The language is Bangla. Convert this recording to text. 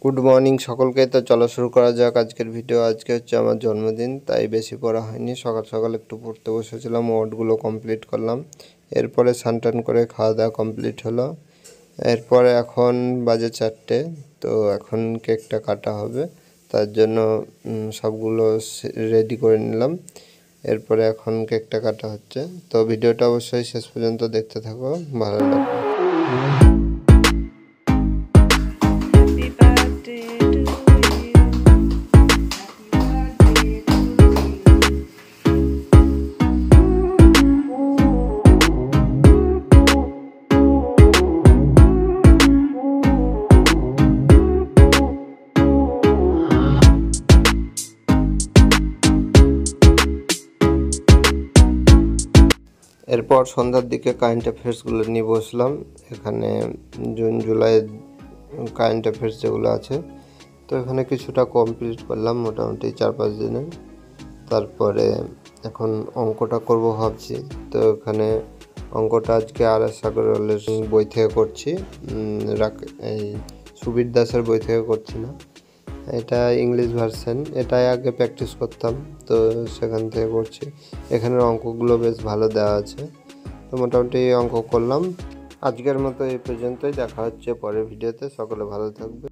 গুড মর্নিং সকলকে। তো চলো শুরু করা যাক আজকের ভিডিও। আজকে হচ্ছে আমার জন্মদিন, তাই বেশি পড়া হয়নি। সকাল সকাল একটু পড়তে বসেছিলাম, ওয়ার্ডগুলো কমপ্লিট করলাম। এরপরে স্নান করে খাওয়া দাওয়া কমপ্লিট হলো। এরপরে এখন বাজে 4টে। তো এখন কেকটা কাটা হবে, তার জন্য সবগুলো রেডি করে নিলাম। এরপরে এখন কেকটা কাটা হচ্ছে। তো ভিডিওটা অবশ্যই শেষ পর্যন্ত দেখতে থাকো, ভালো লাগবে। এরপর সন্ধ্যার দিকে কারেন্ট অ্যাফেয়ার্সগুলো নিয়ে বসলাম। এখানে জুন জুলাইয়ের কারেন্ট অ্যাফেয়ার্স যেগুলো আছে, তো এখানে কিছুটা কমপ্লিট করলাম মোটামুটি 4-5 দিনে। তারপরে এখন অঙ্কটা করব ভাবছি। তো এখানে অঙ্কটা আজকে আর.এস. আগরওয়ালের বই থেকে করছি, এই সুবীর দাসের বই থেকে করছি না। এটা ইংলিশ ভার্সন, এটাই আগে প্র্যাকটিস করতাম, তো সেখান থেকে করছি। এখানের অঙ্কগুলো বেশ ভালো দেওয়া আছে, তো মোটামুটি অঙ্ক করলাম। আজকের মতো এই পর্যন্তই, দেখা হচ্ছে পরের ভিডিওতে। সকলে ভালো থাকবে।